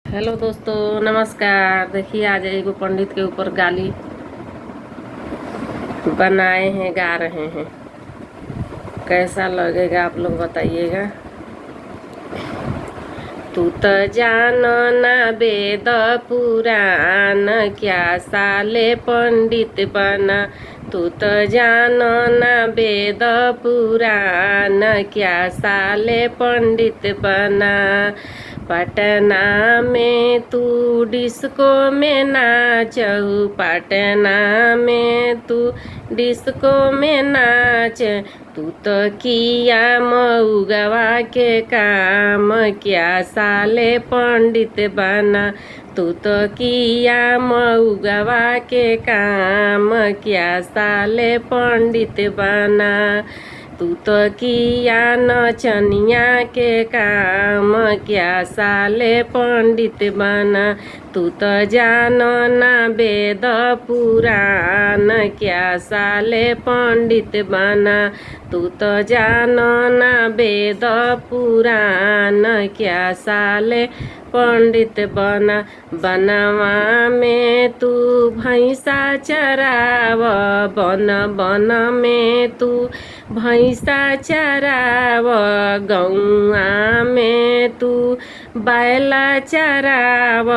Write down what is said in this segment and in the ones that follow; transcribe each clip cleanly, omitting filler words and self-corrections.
Hello दोस्तों, नमस्कार। देखिए आज एगो पंडित के ऊपर गाली बनाए हैं, गा रहे हैं। कैसा लगेगा आप लोग बताइएगा। तू तो जानो ना वेद पुराण, क्या साले पंडित बना। तू तो जानो ना वेद पुराण, क्या साले पंडित बना। पटना में तू डिस्को में नाचहु, पटना में तू डिस्को में नाच। तू तो किया मऊगवा के काम, क्या साले पंडित बना। तू तो किया मऊगवा के काम, क्या साले पंडित बना। तू तो किया नचनिया के काम, क्या साले पंडित बना। तू तो जानो ना वेद पुराण, क्या साले पंडित बना। तू तो जानो ना वेद पुराण, क्या साले पंडित बना। बनवा में तू भैंसा चराव, बन बन में तू भैंसा चराव। गौआ में तू बैला चराव,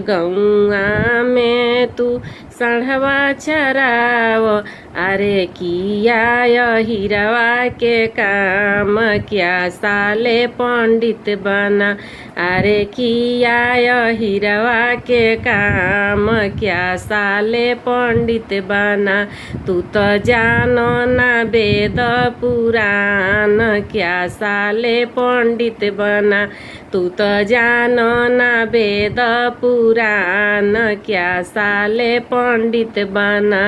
गौआ में तू साढ़वा चराव। अरे किया हिरवा के काम, क्या साले पंडित बना। अरे किया हिरवा के काम, क्या साले पंडित बना। तू तो जानो ना वेद पुराण, क्या साले पंडित बना। तू तो जानो ना वेद पुराण, क्या साले पंडित बना।